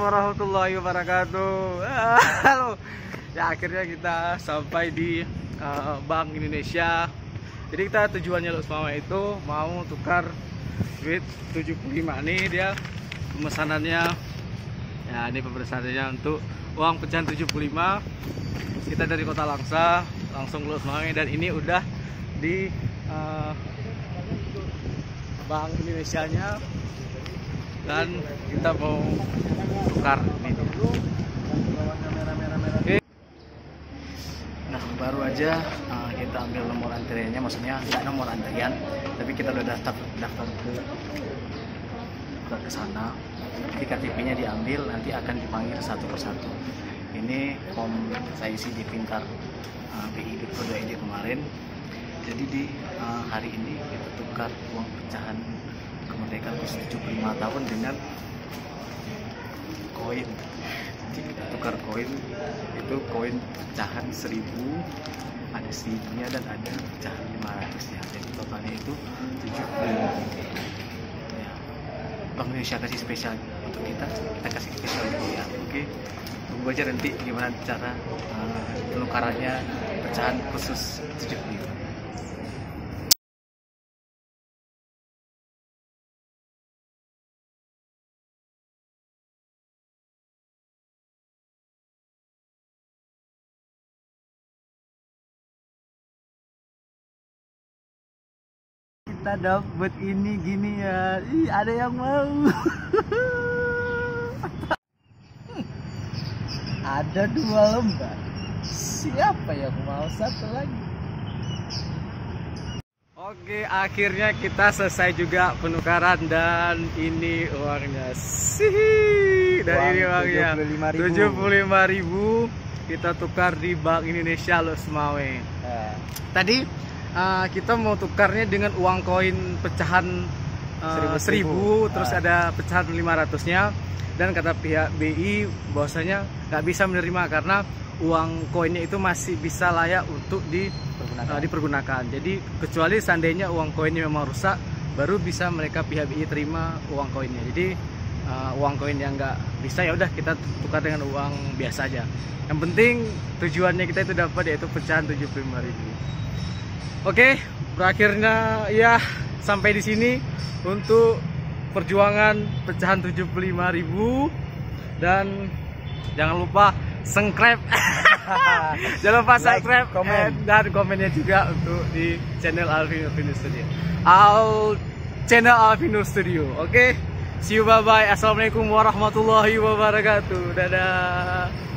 warahmatullahi wabarakatuh. Halo. Ya akhirnya kita sampai di Bank Indonesia. Jadi kita tujuannya Los Mama itu mau tukar duit 75 nih, dia pemesanannya. Ya ini pemesanannya untuk uang pecahan 75. Kita dari Kota Langsa langsung Los Mama, dan ini udah di Bank Indonesianya, dan kita mau tukar ini. Oke. Nah baru aja kita ambil nomor antriannya, maksudnya nggak nomor antrian, tapi kita udah daftar ke sana. Di KTP-nya diambil, nanti akan dipanggil satu persatu. Ini form saya isi di Pintar BI.co.id kemarin. Jadi di hari ini kita tukar uang pecahan kemerdekaan 75 tahun dengan koin. Jadi kita tukar koin, itu koin pecahan 1000, ada 1000-nya dan ada pecahan 500-nya. Jadi totalnya itu 75. Ya. Bank Indonesia kasih spesial untuk kita kasih spesial juga ya. Oke. Tunggu aja nanti gimana cara penukarannya pecahan khusus 75. Kita dapat ini gini ya. Ih, ada yang mau. Ada 2 lembar. Siapa yang mau satu lagi? Oke, akhirnya kita selesai juga penukaran, dan ini uangnya. Dan ini uangnya 75.000 kita tukar di Bank Indonesia Los Mame. Tadi kita mau tukarnya dengan uang koin pecahan 1000, terus ada pecahan 500-nya, dan kata pihak BI bahwasanya nggak bisa menerima karena uang koinnya itu masih bisa layak untuk dipergunakan. Jadi kecuali seandainya uang koinnya memang rusak, baru bisa mereka pihak BI terima uang koinnya. Jadi uang koin yang nggak bisa, ya udah kita tukar dengan uang biasa aja. Yang penting tujuannya kita itu dapat, yaitu pecahan 75.000. Oke, berakhirnya ya sampai di sini untuk perjuangan pecahan 75.000, dan jangan lupa subscribe. Jangan lupa subscribe, dan komennya juga untuk di channel Alvin Studio. Channel Alvin Studio. Oke, see you, bye bye. Assalamualaikum warahmatullahi wabarakatuh. Dadah.